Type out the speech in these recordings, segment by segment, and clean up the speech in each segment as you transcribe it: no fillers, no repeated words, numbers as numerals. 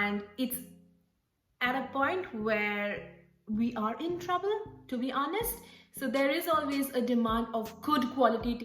and it's at a point where we are in trouble, to be honest. So there is always a demand of good quality.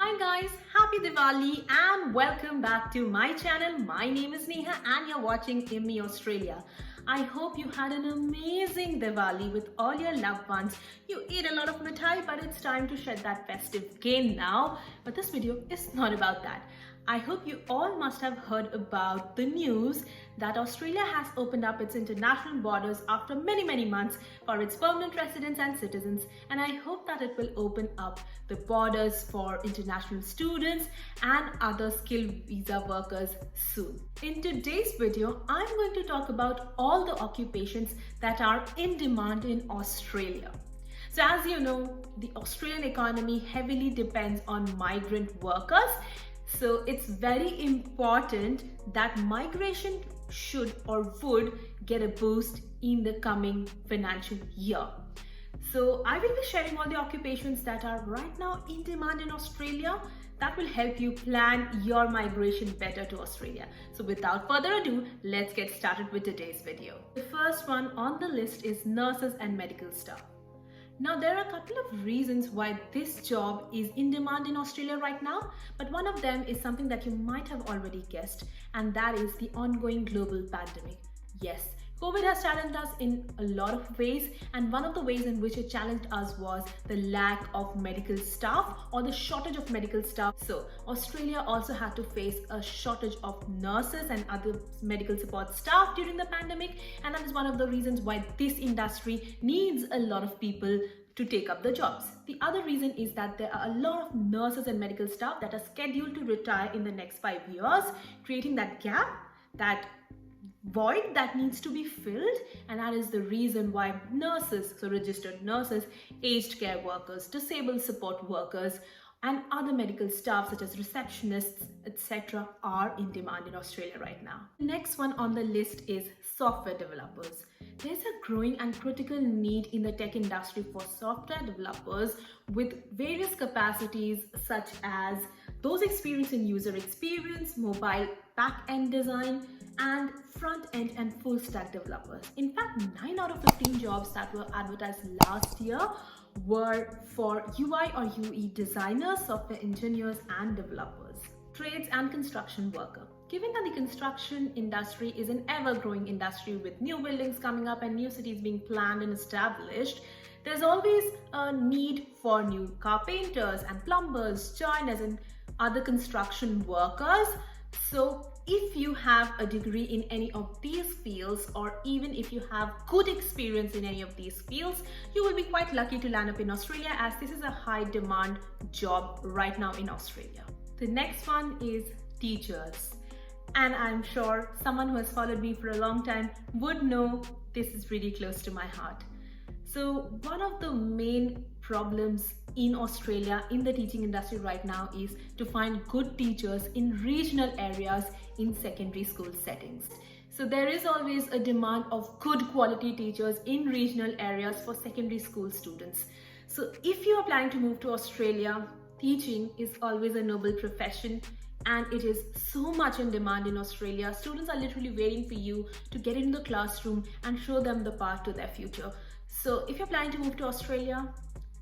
Hi guys, happy Diwali and welcome back to my channel. My name is Neha and you're watching Immi Australia. I hope you had an amazing Diwali with all your loved ones. You ate a lot of mithai, but it's time to shed that festive gain now. But this video is not about that. I hope you all must have heard about the news that Australia has opened up its international borders after many months for its permanent residents and citizens, and I hope that it will open up the borders for international students and other skilled visa workers soon. In today's video, I'm going to talk about all the occupations that are in demand in Australia. So as you know, the Australian economy heavily depends on migrant workers. So it's very important that migration should or would get a boost in the coming financial year. So I will be sharing all the occupations that are right now in demand in Australia that will help you plan your migration better to Australia. So without further ado, let's get started with today's video. The first one on the list is nurses and medical staff. Now, there are a couple of reasons why this job is in demand in Australia right now, but one of them is something that you might have already guessed, and that is the ongoing global pandemic. Yes, COVID has challenged us in a lot of ways, and one of the ways in which it challenged us was the lack of medical staff or the shortage of medical staff. So Australia also had to face a shortage of nurses and other medical support staff during the pandemic, and that is one of the reasons why this industry needs a lot of people to take up the jobs. The other reason is that there are a lot of nurses and medical staff that are scheduled to retire in the next 5 years, creating that gap, that void that needs to be filled, and that is the reason why nurses, so registered nurses, aged care workers, disabled support workers, and other medical staff such as receptionists, etc. are in demand in Australia right now. The next one on the list is software developers. There's a growing and critical need in the tech industry for software developers with various capacities such as those experienced in user experience, mobile back-end design, and front-end and full-stack developers. In fact, 9 out of 15 jobs that were advertised last year were for UI or UE designers, software engineers, and developers. Trades and construction worker. Given that the construction industry is an ever-growing industry with new buildings coming up and new cities being planned and established, there's always a need for new carpenters and plumbers, joiners, and other construction workers. So if you have a degree in any of these fields, or even if you have good experience in any of these fields, you will be quite lucky to land up in Australia, as this is a high demand job right now in Australia. The next one is teachers. And I'm sure someone who has followed me for a long time would know this is really close to my heart. So one of the main problems in Australia in the teaching industry right now is to find good teachers in regional areas in secondary school settings. So there is always a demand of good quality teachers in regional areas for secondary school students. So if you are planning to move to Australia, teaching is always a noble profession, and it is so much in demand in Australia. Students are literally waiting for you to get into the classroom and show them the path to their future. So if you're planning to move to Australia,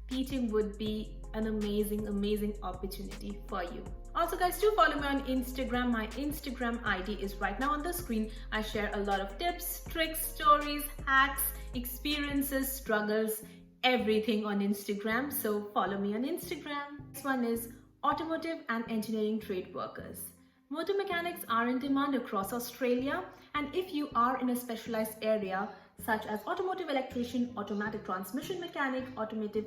teaching would be an amazing opportunity for you. Also guys, do follow me on Instagram. My Instagram ID is right now on the screen. I share a lot of tips, tricks, stories, hacks, experiences, struggles, everything on Instagram. So follow me on Instagram. Next one is automotive and engineering trade workers. Motor mechanics are in demand across Australia, and if you are in a specialized area such as automotive electrician, automatic transmission mechanic, automotive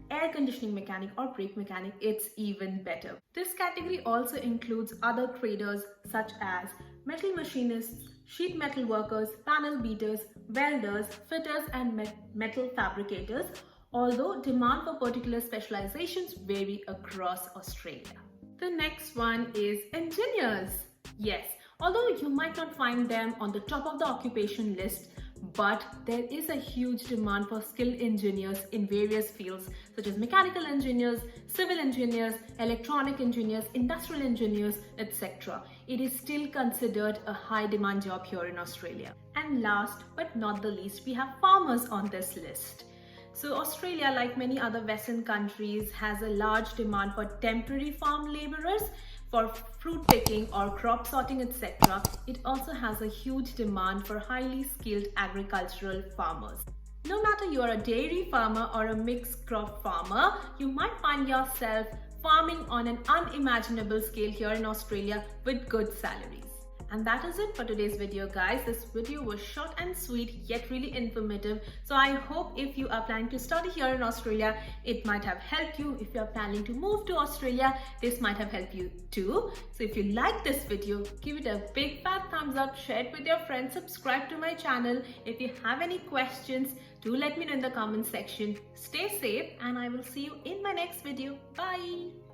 air conditioning mechanic, or brake mechanic, it's even better. This category also includes other traders such as metal machinists, sheet metal workers, panel beaters, welders, fitters, and metal fabricators, although demand for particular specializations vary across Australia. The next one is engineers. Yes, although you might not find them on the top of the occupation list, but there is a huge demand for skilled engineers in various fields such as mechanical engineers, civil engineers, electronic engineers, industrial engineers, etc. It is still considered a high demand job here in Australia. And last but not the least, we have farmers on this list. So Australia, like many other Western countries, has a large demand for temporary farm laborers for fruit picking or crop sorting, etc. It also has a huge demand for highly skilled agricultural farmers. No matter you are a dairy farmer or a mixed crop farmer, you might find yourself farming on an unimaginable scale here in Australia with good salaries. And that is it for today's video, guys. This video was short and sweet yet really informative. So I hope if you are planning to study here in Australia, it might have helped you. If you are planning to move to Australia, this might have helped you too. So if you like this video, give it a big fat thumbs up, share it with your friends, subscribe to my channel. If you have any questions, do let me know in the comment section. Stay safe and I will see you in my next video. Bye.